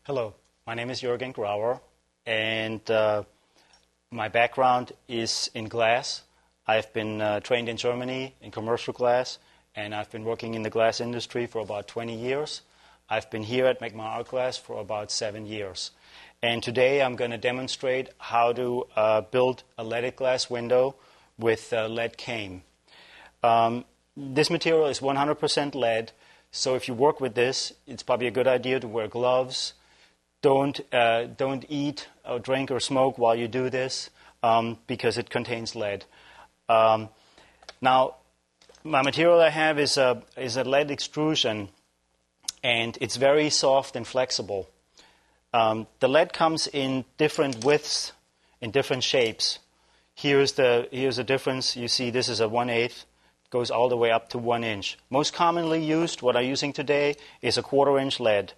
Hello, my name is Jürgen Grauer, and my background is in glass. I've been trained in Germany in commercial glass, and I've been working in the glass industry for about 20 years. I've been here at Magma Art Glass for about 7 years. And today I'm going to demonstrate how to build a leaded glass window with lead cane. This material is 100% lead, so if you work with this, it's probably a good idea to wear gloves. Don't eat or drink or smoke while you do this because it contains lead. Now, my material I have is a lead extrusion, and it's very soft and flexible. The lead comes in different widths, in different shapes. Here's the difference. You see, this is a 1/8. Goes all the way up to 1 inch. Most commonly used, what I'm using today, is a 1/4 inch lead.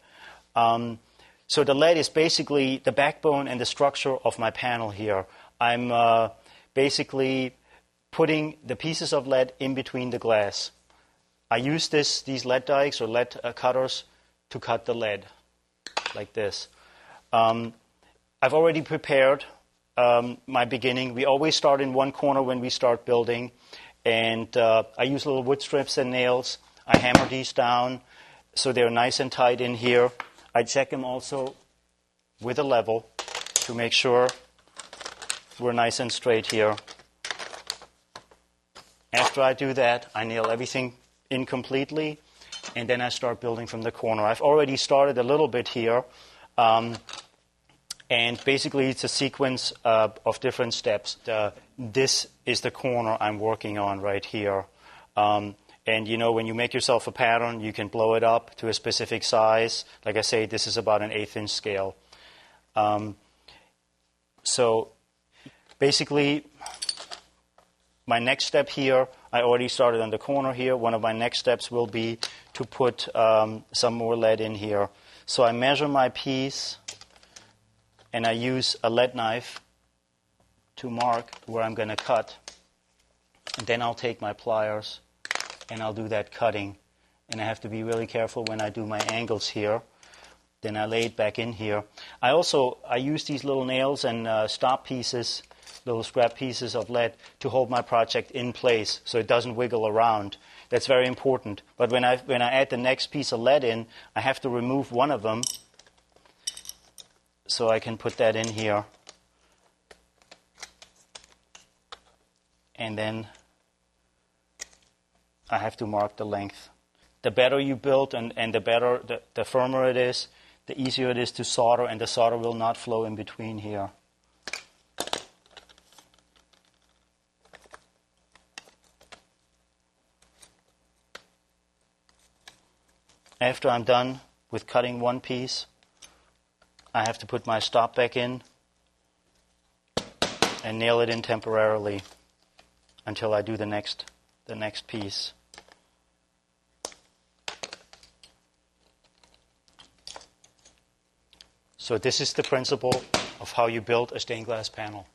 So the lead is basically the backbone and the structure of my panel here. I'm basically putting the pieces of lead in between the glass. I use these lead dikes or lead cutters to cut the lead, like this. I've already prepared my beginning. We always start in one corner when we start building, and I use little wood strips and nails. I hammer these down so they're nice and tight in here. I check them also with a level to make sure we're nice and straight here. After I do that, I nail everything in completely, and then I start building from the corner. I've already started a little bit here, and basically it's a sequence of different steps. This is the corner I'm working on right here. And you know, when you make yourself a pattern, you can blow it up to a specific size. Like I say, this is about an 1/8 inch scale. So basically, my next step here, I already started on the corner here. One of my next steps will be to put some more lead in here. So I measure my piece, and I use a lead knife to mark where I'm going to cut. And then I'll take my pliers, and I'll do that cutting. And I have to be really careful when I do my angles here. Then I lay it back in here. I use these little nails and stop pieces, little scrap pieces of lead to hold my project in place so it doesn't wiggle around. That's very important. But when I add the next piece of lead in, I have to remove one of them so I can put that in here. And then I have to mark the length. The better you build and the firmer it is, the easier it is to solder, and the solder will not flow in between here. After I'm done with cutting one piece, I have to put my stop back in and nail it in temporarily until I do the next piece. So this is the principle of how you build a stained glass panel.